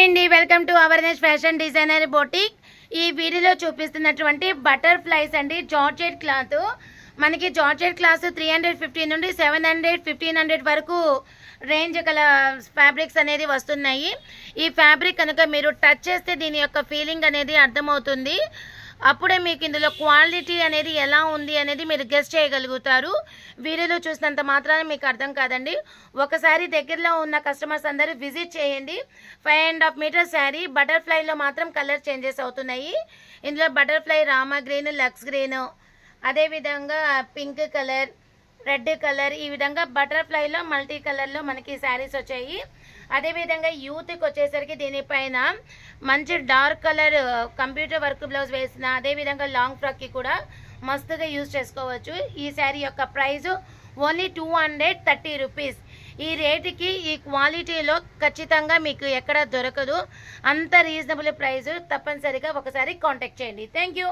అండి welcome to awareness fashion designer boutique. ఈ వీడియోలో చూపిస్తున్నటువంటి బటర్ఫ్లైస్ అండి జార్జెట్ క్లాత్. మనకి జార్జెట్ క్లాత్ 350 నుండి 700 1500 వరకు రేంజ్ గల ఫ్యాబ్రిక్స్ అనేది వస్తున్నాయి. ఈ ఫ్యాబ్రిక్ కనుక మీరు టచ్ చేస్తే దీని యొక్క ఫీలింగ్ అనేది అర్థమవుతుంది. అప్పుడే మీకు ఇందులో క్వాలిటీ అనేది ఎలా ఉంది అనేది మీరు గెస్ చేయగలుగుతారు. వీడియోలో చూసినంత మాత్రాన మీకు అర్థం కాదండి. ఒకసారి దగ్గరలో ఉన్న కస్టమర్స్ అందరూ విజిట్ చేయండి. 5.5 మీటర్ శారీ బటర్ఫ్లైలో మాత్రం కలర్ చేంజెస్ అవుతున్నాయి. ఇందులో బటర్ఫ్లై రామా గ్రీన్, లక్స్ గ్రీన్, అదేవిధంగా పింక్ కలర్, రెడ్ కలర్, ఈ విధంగా బటర్ఫ్లైలో మల్టీ కలర్లో మనకి శారీస్ వచ్చాయి. అదేవిధంగా యూత్కి వచ్చేసరికి దీనిపైన మంచి dark colour computer work blouse వేసిన, అదేవిధంగా లాంగ్ ఫ్రాక్కి కూడా మస్తుగా యూజ్ చేసుకోవచ్చు. ఈ శారీ యొక్క ప్రైస్ ఓన్లీ 230 రూపీస్. ఈ రేటుకి ఈ క్వాలిటీలో ఖచ్చితంగా మీకు ఎక్కడ దొరకదు. అంత రీజనబుల్ ప్రైస్. తప్పనిసరిగా ఒకసారి కాంటాక్ట్ చేయండి. Thank you.